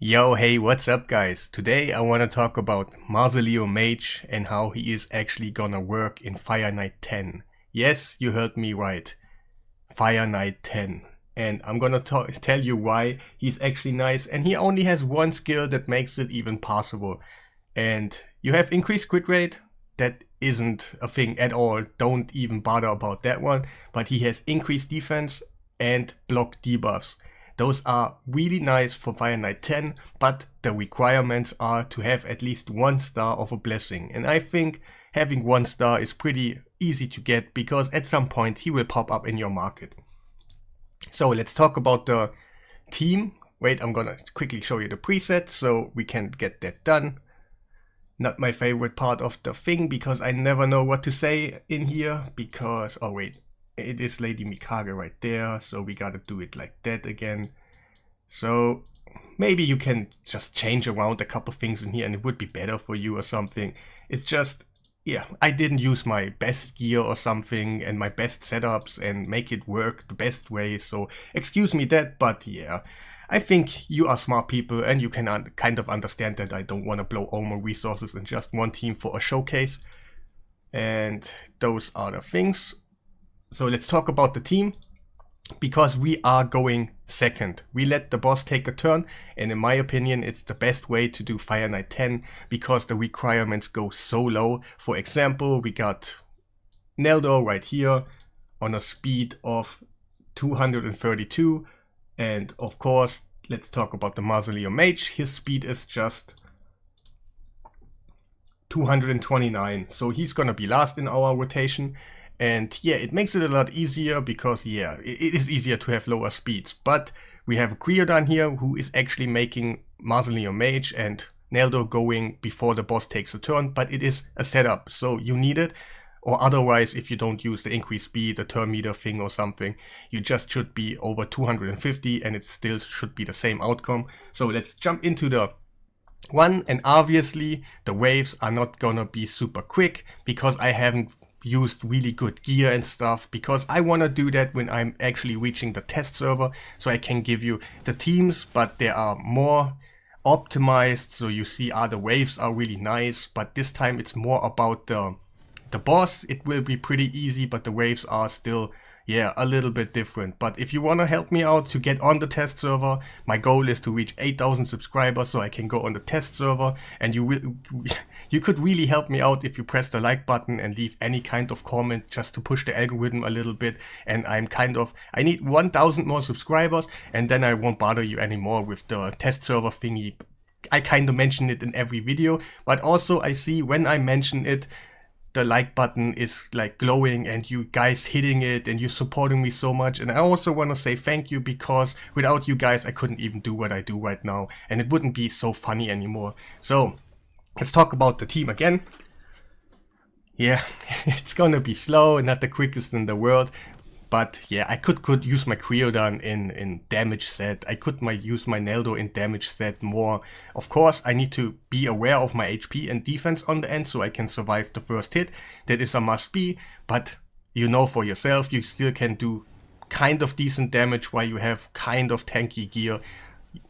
Yo, hey, what's up guys? Today I want to talk about Mausoleum Mage and how he is actually gonna work in Fire Knight 10. Yes, you heard me right. Fire Knight 10. And I'm gonna tell you why he's actually nice, and he only has one skill that makes it even possible. And you have increased crit rate. That isn't a thing at all. Don't even bother about that one. But he has increased defense and block debuffs. Those are really nice for Fire Knight 10, but the requirements are to have at least 1 star of a blessing. And I think having 1 star is pretty easy to get because at some point he will pop up in your market. So let's talk about the team. Wait, I'm gonna quickly show you the presets so we can get that done. Not my favorite part of the thing because I never know what to say in here because, oh wait. It is Lady Mikage right there, so we gotta do it like that again. So maybe you can just change around a couple things in here and it would be better for you or something. It's just, yeah, I didn't use my best gear or something and my best setups and make it work the best way, so excuse me that, but yeah. I think you are smart people and you can kind of understand that I don't want to blow all my resources in just one team for a showcase. And those are the things. So let's talk about the team, because we are going second. We let the boss take a turn, and in my opinion it's the best way to do Fire Knight 10 because the requirements go so low. For example, we got Neldo right here on a speed of 232, and of course let's talk about the Mausoleum Mage. His speed is just 229, so he's gonna be last in our rotation. And yeah, it makes it a lot easier because yeah, it is easier to have lower speeds. But we have Creodon here who is actually making Mausoleum Mage and Neldo going before the boss takes a turn. But it is a setup, so you need it. Or otherwise, if you don't use the increased speed, a turn meter thing or something, you just should be over 250 and it still should be the same outcome. So let's jump into the one. And obviously the waves are not gonna be super quick because I haven't used really good gear and stuff, because I want to do that when I'm actually reaching the test server, so I can give you the teams, but they are more optimized. So you see, the waves are really nice, but this time it's more about the boss. It will be pretty easy, but the waves are still, yeah, a little bit different. But if you want to help me out to get on the test server, my goal is to reach 8,000 subscribers so I can go on the test server, and you could really help me out if you press the like button and leave any kind of comment just to push the algorithm a little bit. And I need 1,000 more subscribers, and then I won't bother you anymore with the test server thingy. I kind of mention it in every video, but also I see when I mention it, the like button is like glowing and you guys hitting it and you supporting me so much. And I also want to say thank you, because without you guys I couldn't even do what I do right now and it wouldn't be so funny anymore. So let's talk about the team again. Yeah, it's gonna be slow and not the quickest in the world. But yeah, I could use my Creodon in damage set. I could use my Neldo in damage set more. Of course, I need to be aware of my HP and defense on the end so I can survive the first hit. That is a must be, but you know for yourself, you still can do kind of decent damage while you have kind of tanky gear.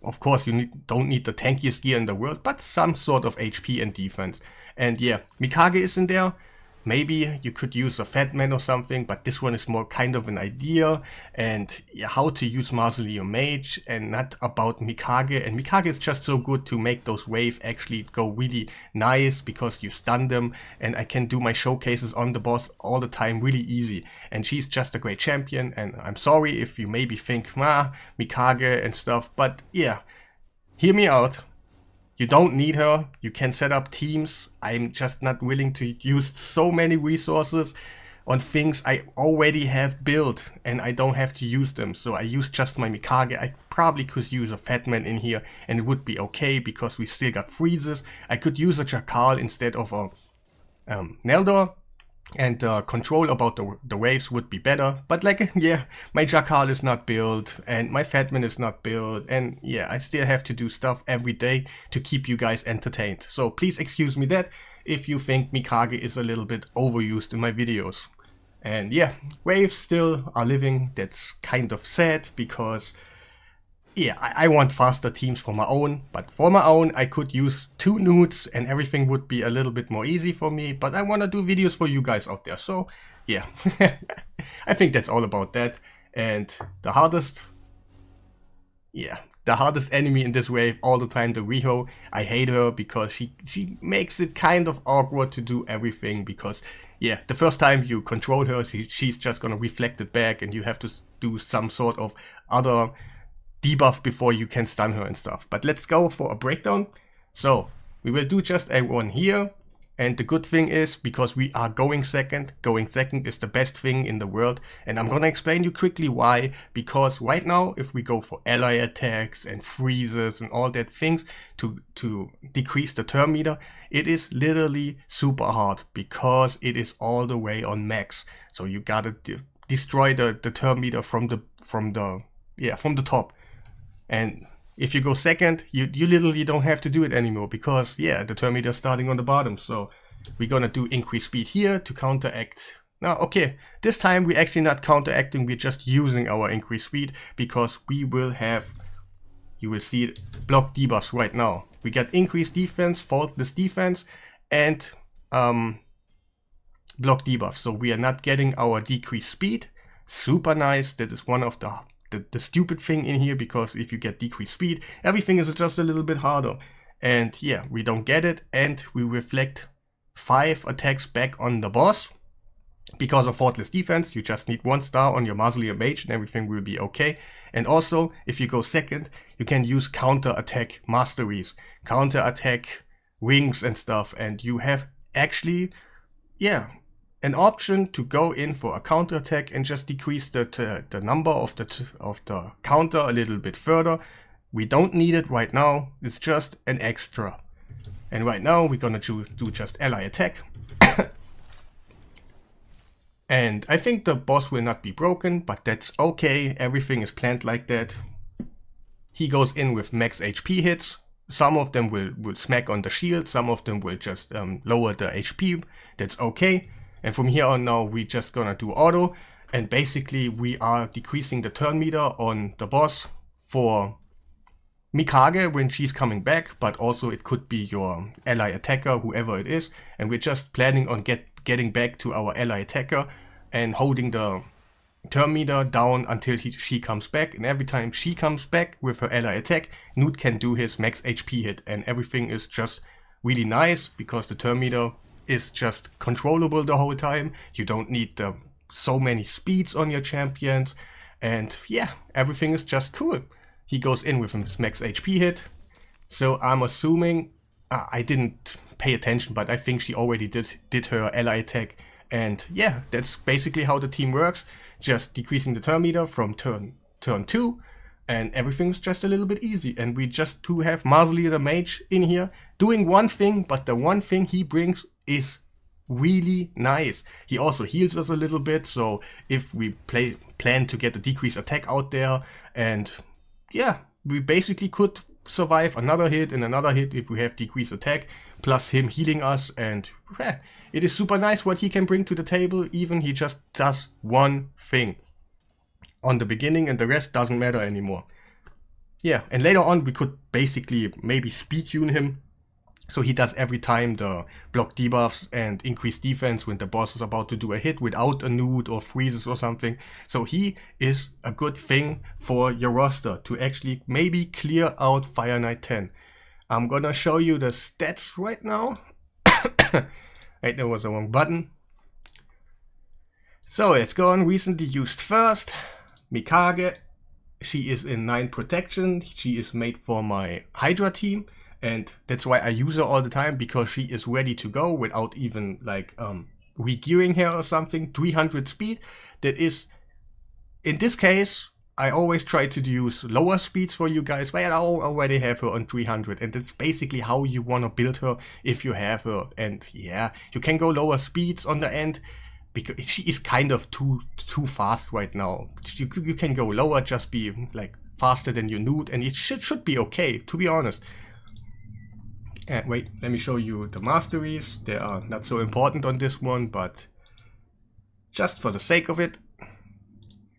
Of course, you don't need the tankiest gear in the world, but some sort of HP and defense. And yeah, Mikage is in there. Maybe you could use a Fat Man or something, but this one is more kind of an idea and how to use Mausoleum Mage and not about Mikage. And Mikage is just so good to make those waves actually go really nice because you stun them, and I can do my showcases on the boss all the time really easy. And she's just a great champion, and I'm sorry if you maybe think, Mikage and stuff, but yeah, hear me out. You don't need her, you can set up teams. I'm just not willing to use so many resources on things I already have built and I don't have to use them. So I use just my Mikage. I probably could use a Fat Man in here and it would be okay because we still got freezes. I could use a Jackal instead of a Neldor. And control about the waves would be better. But like, yeah, my Jackal is not built and my Fatman is not built. And yeah, I still have to do stuff every day to keep you guys entertained. So please excuse me that if you think Mikage is a little bit overused in my videos. And yeah, waves still are living. That's kind of sad because yeah, I want faster teams for my own, but for my own I could use 2 nudes and everything would be a little bit more easy for me, but I want to do videos for you guys out there, so yeah. I think that's all about that. And the hardest enemy in this wave all the time, the Riho. I hate her because she makes it kind of awkward to do everything, because yeah, the first time you control her, she's just gonna reflect it back and you have to do some sort of other debuff before you can stun her and stuff. But let's go for a breakdown. So we will do just a one here. And the good thing is, because we are going second is the best thing in the world. And I'm gonna explain you quickly why. Because right now, if we go for ally attacks and freezes and all that things to decrease the turn meter, it is literally super hard because it is all the way on max. So you gotta destroy the turn meter from the top. And if you go second, you literally don't have to do it anymore, because yeah, the turn meter is starting on the bottom. So we're gonna do increase speed here to counteract. Now, okay, this time we're actually not counteracting, we're just using our increase speed, because we will have, you will see it, block debuffs right now. We got increased defense, faultless defense, and block debuffs. So we are not getting our decreased speed. Super nice. That is one of the stupid thing in here, because if you get decreased speed, everything is just a little bit harder. And yeah, we don't get it, and we reflect 5 attacks back on the boss. Because of faultless defense, you just need 1 star on your Mausoleum Mage and everything will be okay. And also, if you go second, you can use counter attack masteries, counter attack wings and stuff, and you have actually, yeah, an option to go in for a counter attack and just decrease the number of the counter a little bit further. We don't need it right now, it's just an extra. And right now we're gonna do just ally attack. And I think the boss will not be broken, but that's okay, everything is planned like that. He goes in with max HP hits. Some of them will smack on the shield, some of them will just lower the HP, that's okay. And from here on now, we're just gonna do auto. And basically, we are decreasing the turn meter on the boss for Mikage when she's coming back. But also it could be your ally attacker, whoever it is. And we're just planning on getting back to our ally attacker and holding the turn meter down until she comes back. And every time she comes back with her ally attack, Newt can do his max HP hit. And everything is just really nice, because the turn meter is just controllable the whole time. You don't need so many speeds on your champions, and yeah, everything is just cool. He goes in with his max HP hit, so I'm assuming, I didn't pay attention, but I think she already did her ally attack, and yeah, that's basically how the team works, just decreasing the turn meter from turn 2, and everything's just a little bit easy. And we just to have Mausoleum the Mage in here doing one thing, but the one thing he brings is really nice. He also heals us a little bit, so if we plan to get the decreased attack out there, and yeah, we basically could survive another hit and another hit if we have decreased attack, plus him healing us, and it is super nice what he can bring to the table. Even he just does one thing on the beginning and the rest doesn't matter anymore. Yeah, and later on we could basically maybe speed tune him, so he does every time the block debuffs and increased defense when the boss is about to do a hit without a nude or freezes or something. So he is a good thing for your roster to actually maybe clear out Fire Knight 10. I'm gonna show you the stats right now. Right, there was the wrong button. So let's go on. Recently used first. Mikage. She is in 9 protection. She is made for my Hydra team. And that's why I use her all the time, because she is ready to go without even like re-gearing her or something. 300 speed. That is, in this case, I always try to use lower speeds for you guys, but I already have her on 300, and that's basically how you want to build her if you have her. And yeah, you can go lower speeds on the end, because she is kind of too fast right now. You can go lower, just be like faster than your nude, and it should be okay, to be honest. Wait, let me show you the masteries. They are not so important on this one, but just for the sake of it.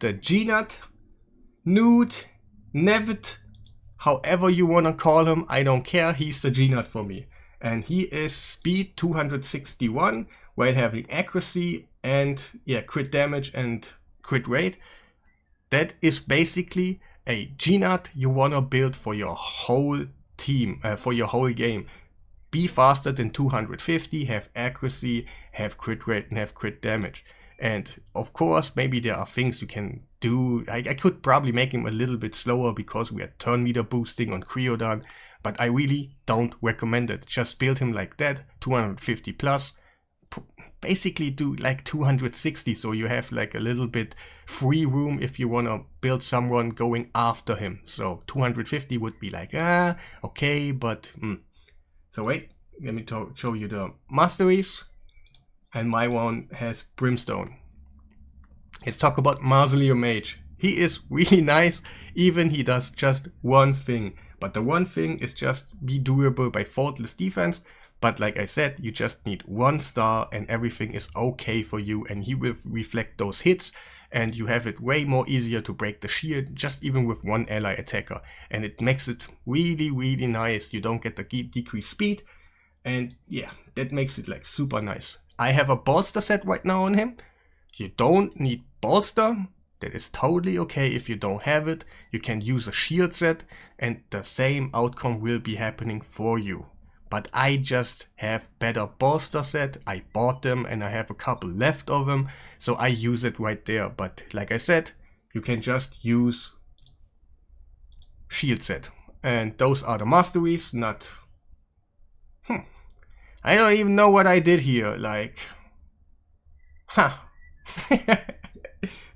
The Gnut, Nude, Nevet, however you wanna call him, I don't care, he's the G-Nut for me. And he is speed 261, while having accuracy and crit damage and crit rate. That is basically a G-Nut you wanna build for your whole team, for your whole game. Be faster than 250, have accuracy, have crit rate, and have crit damage. And of course, maybe there are things you can do. I could probably make him a little bit slower because we had turn meter boosting on Creodan, but I really don't recommend it. Just build him like that, 250 plus. Basically do like 260, so you have like a little bit free room if you want to build someone going after him. So 250 would be like, okay, but... So wait, let me show you the masteries. And my one has Brimstone. Let's talk about Mausoleum Mage. He is really nice, even he does just one thing. But the one thing is just be durable by faultless defense. But like I said, you just need 1 star and everything is okay for you. And he will reflect those hits and you have it way more easier to break the shield just even with 1 ally attacker. And it makes it really, really nice. You don't get the decreased speed. And yeah, that makes it like super nice. I have a bolster set right now on him. You don't need bolster. That is totally okay if you don't have it. You can use a shield set and the same outcome will be happening for you. But I just have better bolster set. I bought them and I have a couple left of them. So I use it right there. But like I said, you can just use shield set. And those are the masteries, not... I don't even know what I did here. Like...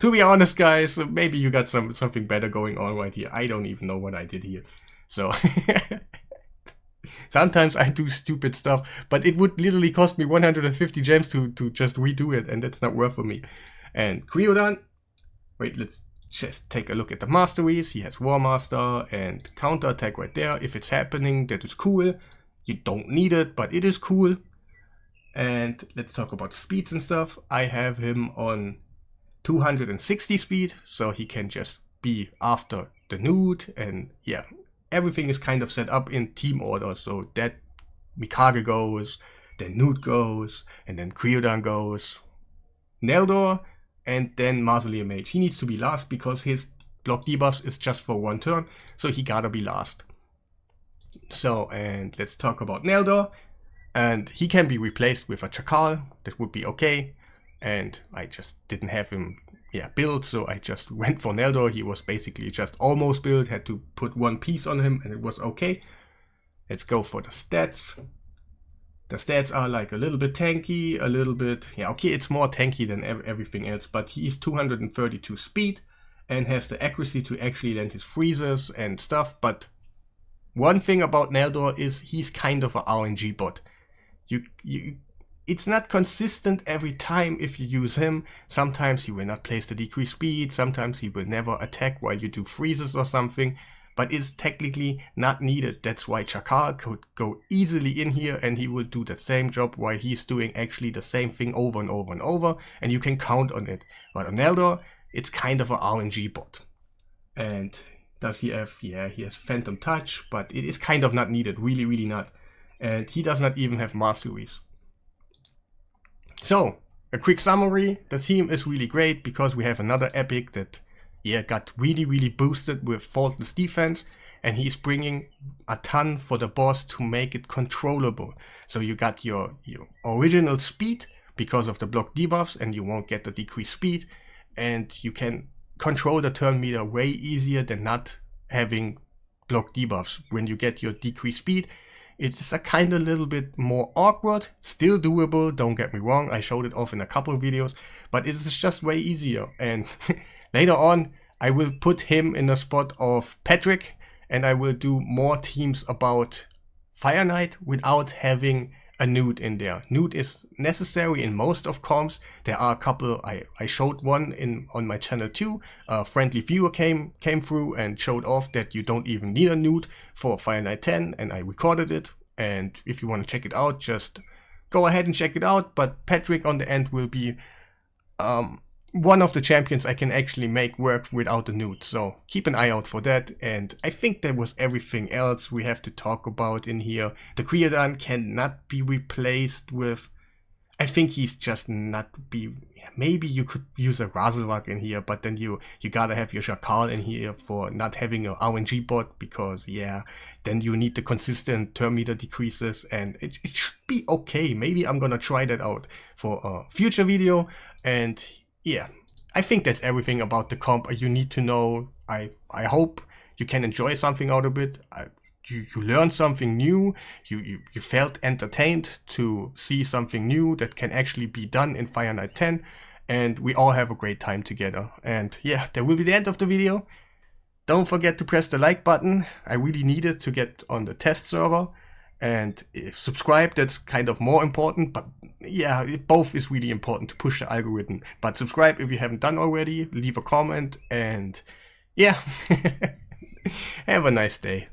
To be honest, guys, maybe you got something better going on right here. I don't even know what I did here. So... Sometimes I do stupid stuff, but it would literally cost me 150 gems to just redo it, and that's not worth for me. And Creodan, wait, let's just take a look at the masteries. He has War Master and counter attack right there. If it's happening, that is cool. You don't need it, but it is cool. And let's talk about the speeds and stuff. I have him on 260 speed, so he can just be after the nude, and yeah. Everything is kind of set up in team order, so that Mikage goes, then Newt goes, and then Creodan goes, Neldor, and then Mausoleum Mage. He needs to be last because his block debuffs is just for 1 turn, so he gotta be last. So, and let's talk about Neldor, and he can be replaced with a Chakal, that would be okay, and I just didn't have him build, so I just went for Neldor. He was basically just almost built, had to put 1 piece on him and it was okay. Let's go for the stats. The stats are like a little bit tanky, a little bit, okay, it's more tanky than everything else, but he's 232 speed and has the accuracy to actually land his freezes and stuff. But one thing about Neldor is he's kind of an RNG bot. It's not consistent every time if you use him. Sometimes he will not place the decreased speed, sometimes he will never attack while you do freezes or something, but it's technically not needed. That's why Chakal could go easily in here and he will do the same job while he's doing actually the same thing over and over and over, and you can count on it. But on Eldor, it's kind of an RNG bot. And does he have, he has Phantom Touch, but it is kind of not needed, really, really not. And he does not even have masteries. So, a quick summary. The team is really great because we have another epic that got really, really boosted with faultless defense, and he's bringing a ton for the boss to make it controllable. So you got your original speed because of the block debuffs, and you won't get the decreased speed, and you can control the turn meter way easier than not having block debuffs. When you get your decreased speed, it's a kind of little bit more awkward, still doable, don't get me wrong, I showed it off in a couple of videos, but it's just way easier. And later on, I will put him in the spot of Patrick, and I will do more teams about Fire Knight without having a nude in there. Nude is necessary in most of comps. There are a couple, I showed one on my channel too. A friendly viewer came through and showed off that you don't even need a nude for Fire Knight 10, and I recorded it. And if you want to check it out, just go ahead and check it out. But Patrick on the end will be one of the champions I can actually make work without the newt, so keep an eye out for that. And I think that was everything else we have to talk about in here. The Creodon cannot be replaced with, I think he's just not be, maybe you could use a Razelrug in here, but then you gotta have your Jakal in here for not having a RNG bot, because yeah, then you need the consistent turn meter decreases, and it should be okay. Maybe I'm gonna try that out for a future video. And yeah, I think that's everything about the comp you need to know. I hope you can enjoy something out of it. You learned something new, you felt entertained to see something new that can actually be done in Fire Knight 10, and we all have a great time together. And yeah, that will be the end of the video. Don't forget to press the like button. I really need it to get on the test server. And subscribe, that's kind of more important, but yeah, both is really important to push the algorithm. But subscribe if you haven't done already, leave a comment, and yeah, have a nice day.